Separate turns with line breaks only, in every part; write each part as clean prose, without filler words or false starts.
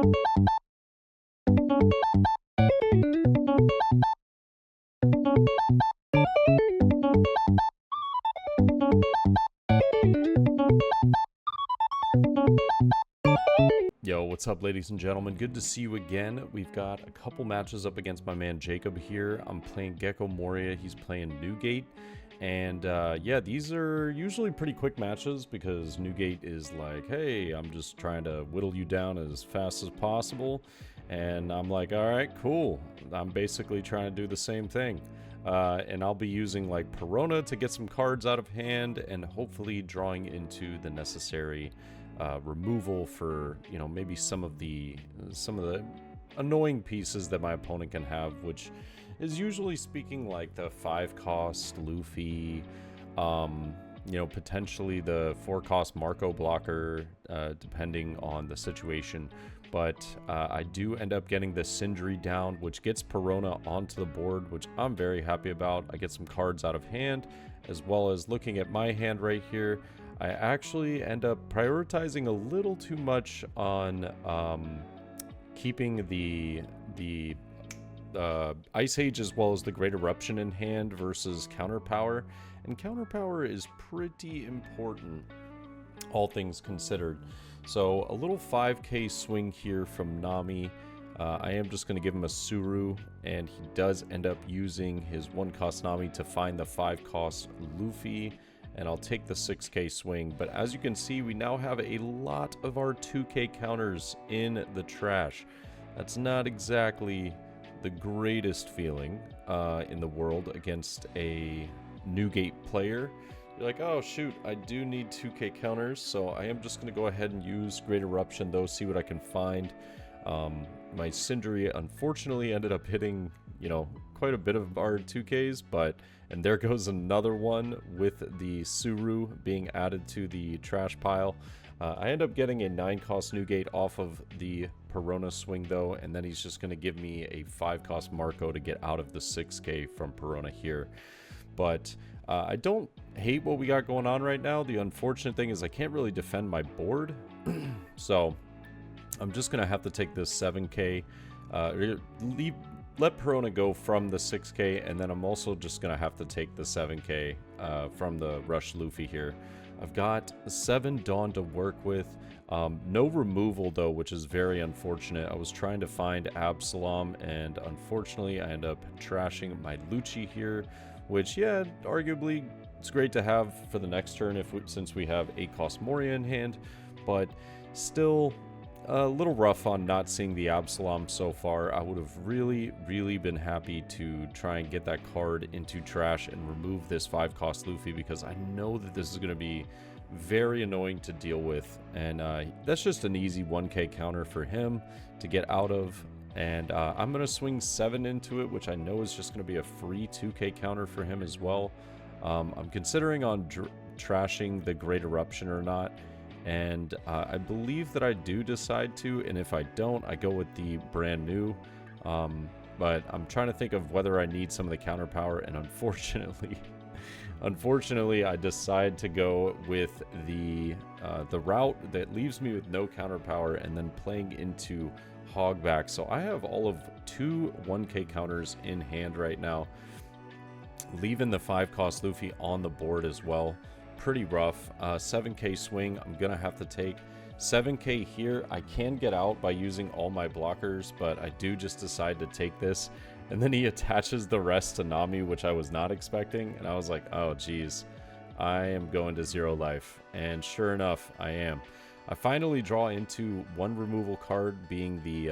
Yo, what's up, ladies and gentlemen? Good to see you again. We've got a couple matches up against my man Jacob here. I'm playing Gecko Moria. He's playing Newgate. And yeah, these are usually pretty quick matches because Newgate is like, hey, I'm just trying to whittle you down as fast as possible. And I'm like, all right, cool. I'm basically trying to do the same thing. And I'll be using like Perona to get some cards out of hand and hopefully drawing into the necessary removal for, you know, maybe some of the annoying pieces that my opponent can have, which is usually speaking like the 5-cost Luffy, you know, potentially the 4-cost Marco blocker, depending on the situation. But I do end up getting the Sindri down, which gets Perona onto the board, which I'm very happy about. I get some cards out of hand, as well as looking at my hand right here. I actually end up prioritizing a little too much on keeping the Ice Age as well as the Great Eruption in hand versus Counterpower. And Counterpower is pretty important, all things considered. So a little 5k swing here from Nami. I am just going to give him a Suru, and he does end up using his 1-cost Nami to find the 5-cost Luffy. And I'll take the 6k swing. But as you can see, we now have a lot of our 2k counters in the trash. That's not exactly the greatest feeling in the world against a Newgate player. You're like, oh shoot, I do need 2k counters, so I am just going to go ahead and use Great Eruption though, see what I can find. My Sindri unfortunately ended up hitting, you know, quite a bit of our 2ks, and there goes another one with the Suru being added to the trash pile. I end up getting a 9-cost Newgate off of the Perona swing though, and then he's just going to give me a 5-cost Marco to get out of the 6k from Perona here. But I don't hate what we got going on right now. The unfortunate thing is I can't really defend my board. So I'm just going to have to take this 7k, let Perona go from the 6k, and then I'm also just going to have to take the 7k from the Rush Luffy here. I've got 7 Dawn to work with. No removal though, which is very unfortunate. I was trying to find Absalom, and unfortunately I end up trashing my Lucci here, which, yeah, arguably it's great to have for the next turn since we have 8-cost Moria in hand, but still a little rough on not seeing the Absalom so far. I would have really been happy to try and get that card into trash and remove this 5-cost Luffy, because I know that this is going to be very annoying to deal with, and that's just an easy 1k counter for him to get out of. And I'm going to swing 7 into it, which I know is just going to be a free 2k counter for him as well. I'm considering on trashing the Great Eruption or not, and I believe that I do decide to, and if I don't, I go with the brand new. But I'm trying to think of whether I need some of the counter power, and unfortunately I decide to go with the route that leaves me with no counter power and then playing into Hogback. So I have all of 2 1k counters in hand right now, leaving the 5-cost Luffy on the board as well. Pretty rough. 7k swing I'm gonna have to take. 7k here I can get out by using all my blockers, but I do just decide to take this, and then he attaches the rest to Nami, which I was not expecting, and I was like, oh geez, I am going to 0 life. And sure enough, I am. I finally draw into 1 removal card, being the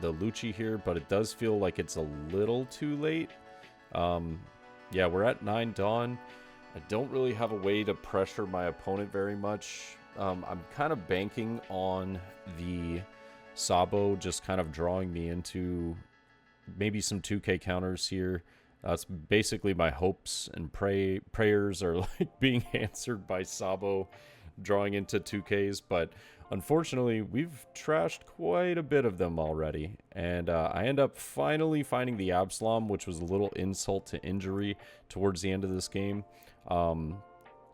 Lucci here, but it does feel like it's a little too late. Yeah, we're at 9 Dawn. I don't really have a way to pressure my opponent very much. I'm kind of banking on the Sabo just kind of drawing me into maybe some 2k counters here. That's basically my hopes and prayers are like being answered by Sabo drawing into 2ks, but unfortunately we've trashed quite a bit of them already, and I end up finally finding the Absalom, which was a little insult to injury towards the end of this game.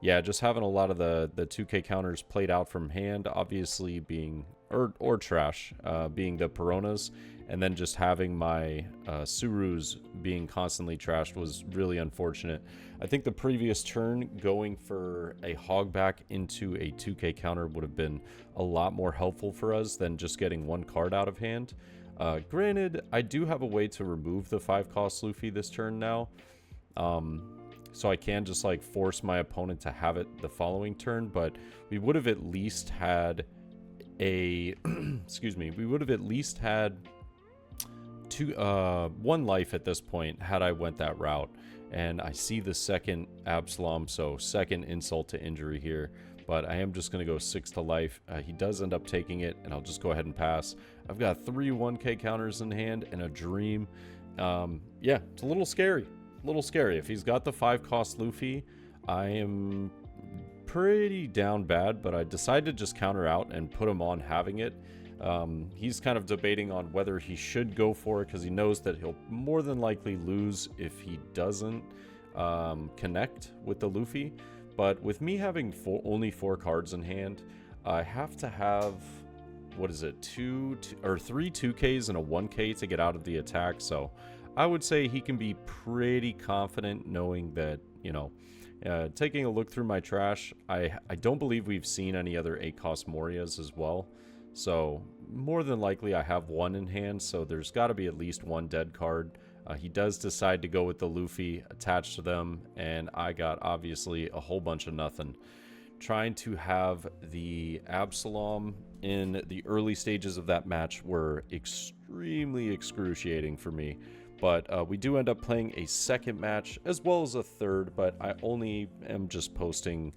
Yeah, just having a lot of the 2k counters played out from hand, obviously being or trash, being the Peronas, and then just having my Surus being constantly trashed was really unfortunate. I think the previous turn going for a hogback into a 2k counter would have been a lot more helpful for us than just getting one card out of hand. Granted, I do have a way to remove the 5-cost Luffy this turn now. So I can just like force my opponent to have it the following turn, but we would have at least had a excuse me, we would have at least had one life at this point had I went that route. And I see the second Absalom, so second insult to injury here, but I am just going to go 6 to life. He does end up taking it, and I'll just go ahead and pass. I've got 3 1k counters in hand and a dream. Yeah, it's a little scary. If he's got the 5-cost Luffy, I am pretty down bad, but I decided to just counter out and put him on having it. He's kind of debating on whether he should go for it because he knows that he'll more than likely lose if he doesn't connect with the Luffy. But with me having only 4 cards in hand, I have to have, what is it, 3 2Ks and a 1K to get out of the attack. So I would say he can be pretty confident knowing that, you know, taking a look through my trash, I don't believe we've seen any other 8-cost Morias as well. So more than likely I have 1 in hand, so there's got to be at least 1 dead card. He does decide to go with the Luffy attached to them, and I got obviously a whole bunch of nothing. Trying to have the Absalom in the early stages of that match were extremely excruciating for me. But we do end up playing a second match as well as a third, but I only am just posting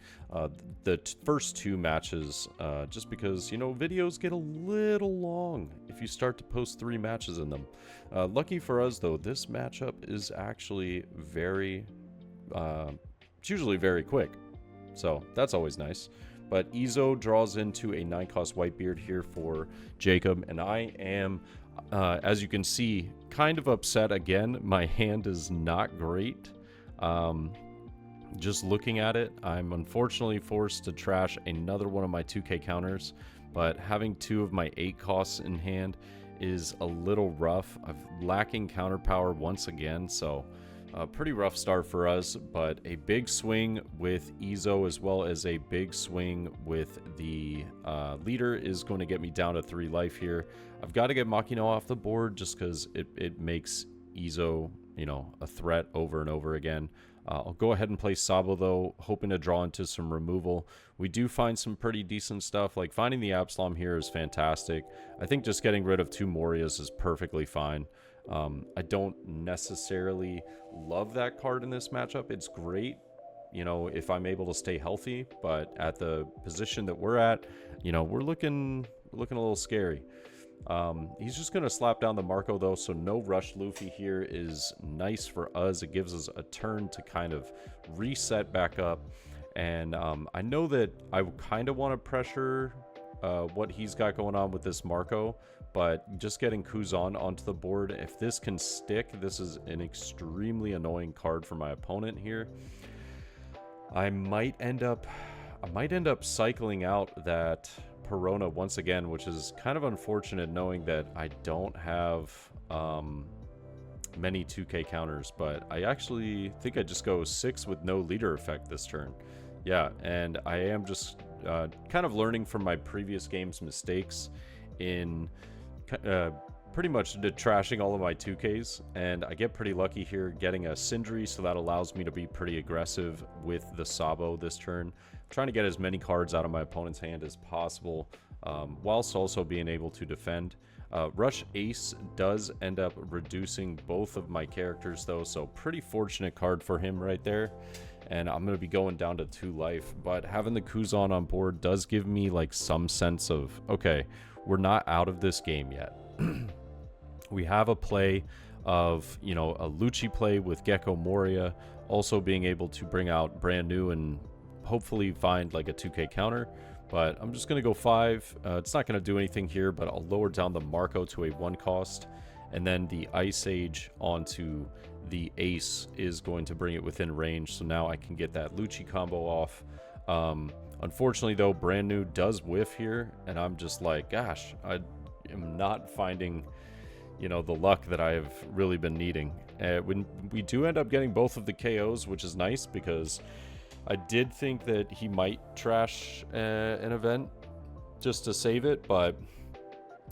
the first 2 matches just because, you know, videos get a little long if you start to post 3 matches in them. Lucky for us, though, this matchup is actually it's usually very quick, so that's always nice. But Izo draws into a 9-cost Whitebeard here for Jacob, and I am, as you can see, kind of upset again. My hand is not great. Just looking at it, I'm unfortunately forced to trash another one of my 2k counters, but having 2 of my 8 costs in hand is a little rough. I'm lacking counter power once again, so a pretty rough start for us, but a big swing with Izo as well as a big swing with the leader is going to get me down to 3 life here. I've got to get Makino off the board just because it makes Izo, you know, a threat over and over again. I'll go ahead and play Sabo, though, hoping to draw into some removal. We do find some pretty decent stuff. Like, finding the Absalom here is fantastic. I think just getting rid of 2 Morias is perfectly fine. I don't necessarily love that card in this matchup. It's great, you know, if I'm able to stay healthy, but at the position that we're at, you know, we're looking a little scary. He's just going to slap down the Marco, though, so no rush Luffy here is nice for us. It gives us a turn to kind of reset back up, and I know that I kind of want to pressure what he's got going on with this Marco, but just getting Kuzan onto the board, if this can stick, this is an extremely annoying card for my opponent here. I might end up cycling out that Perona once again, which is kind of unfortunate knowing that I don't have many 2k counters, but I actually think I just go 6 with no leader effect this turn. Yeah, and I am just kind of learning from my previous game's mistakes in pretty much trashing all of my 2Ks, and I get pretty lucky here getting a Sindri, so that allows me to be pretty aggressive with the Sabo this turn, trying to get as many cards out of my opponent's hand as possible, whilst also being able to defend. Rush Ace does end up reducing both of my characters, though, so pretty fortunate card for him right there. And I'm going to be going down to 2 life, but having the Kuzan on board does give me like some sense of, okay, we're not out of this game yet. We have a play of, you know, a Lucci play with Gecko Moria, also being able to bring out brand new and hopefully find like a 2k counter. But I'm just going to go 5. It's not going to do anything here, but I'll lower down the Marco to a 1 cost. And then the Ice Age onto the Ace is going to bring it within range. So now I can get that Lucci combo off. Unfortunately, though, brand new does whiff here, and I'm just like, gosh, I am not finding, you know, the luck that I've really been needing. When we do end up getting both of the KOs, which is nice, because I did think that he might trash an event just to save it, but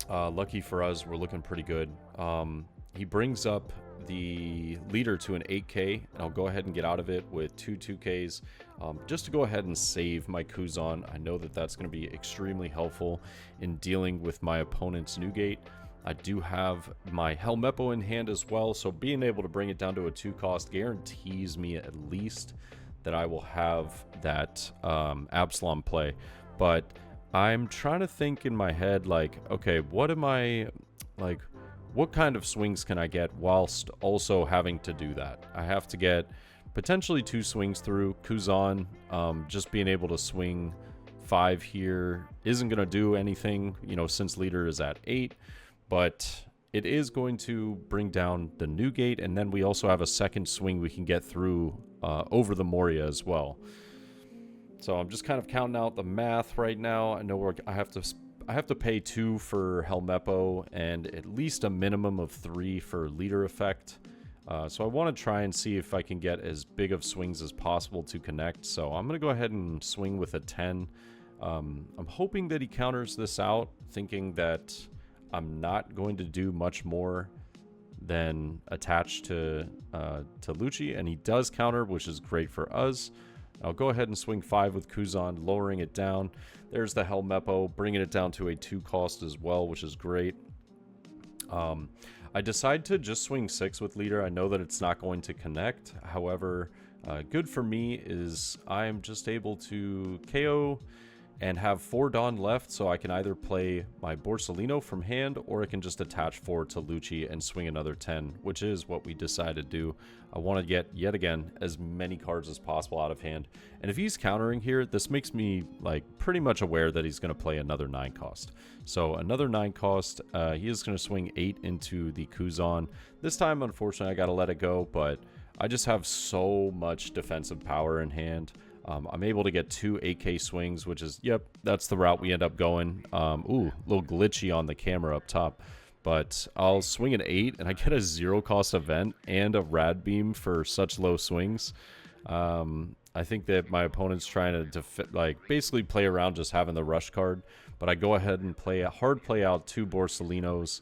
lucky for us, we're looking pretty good. He brings up the leader to an 8k, and I'll go ahead and get out of it with 2Ks, just to go ahead and save my Kuzan. I know that that's going to be extremely helpful in dealing with my opponent's Newgate. I do have my Helmeppo in hand as well, so being able to bring it down to a 2 cost guarantees me at least that I will have that Absalom play. But I'm trying to think in my head, like, okay, what am I, like, what kind of swings can I get whilst also having to do that? I have to get potentially 2 swings through. Kuzan, just being able to swing 5 here isn't going to do anything, you know, since leader is at 8. But it is going to bring down the Newgate, and then we also have a second swing we can get through over the Moria as well. So I'm just kind of counting out the math right now. I know I have to pay 2 for Helmeppo and at least a minimum of 3 for leader effect. So I want to try and see if I can get as big of swings as possible to connect. So I'm going to go ahead and swing with a 10. I'm hoping that he counters this out, thinking that I'm not going to do much more than attach to Lucci, and he does counter, which is great for us. I'll go ahead and swing 5 with Kuzan, lowering it down. There's the Helmeppo, bringing it down to a 2 cost as well, which is great. I decide to just swing 6 with leader. I know that it's not going to connect. However, good for me is I'm just able to KO and have 4 Dawn left, so I can either play my Borsalino from hand, or I can just attach 4 to Lucci and swing another 10, which is what we decided to do. I want to get, yet again, as many cards as possible out of hand. And if he's countering here, this makes me, like, pretty much aware that he's going to play another 9 cost. So another 9 cost, he is going to swing 8 into the Kuzan. This time, unfortunately, I got to let it go, but I just have so much defensive power in hand. I'm able to get 2 8k swings, which is, yep, that's the route we end up going. Ooh, a little glitchy on the camera up top. But I'll swing an 8, and I get a 0 cost event and a rad beam for such low swings. I think that my opponent's trying to like basically play around just having the rush card. But I go ahead and play a hard play out 2 Borsalinos.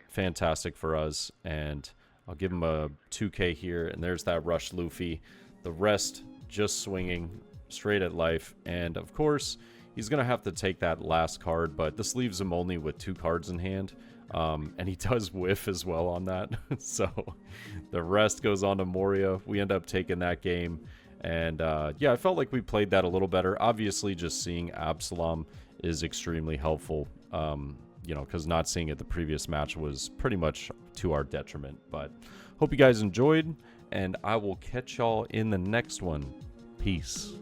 Fantastic for us. And I'll give him a 2k here, and there's that rush Luffy. The rest just swinging straight at life, and of course he's gonna have to take that last card, but this leaves him only with 2 cards in hand, and he does whiff as well on that. So the rest goes on to Moria. We end up taking that game, and yeah, I felt like we played that a little better. Obviously, just seeing Absalom is extremely helpful, you know, because not seeing it the previous match was pretty much to our detriment. But hope you guys enjoyed, and I will catch y'all in the next one. Peace.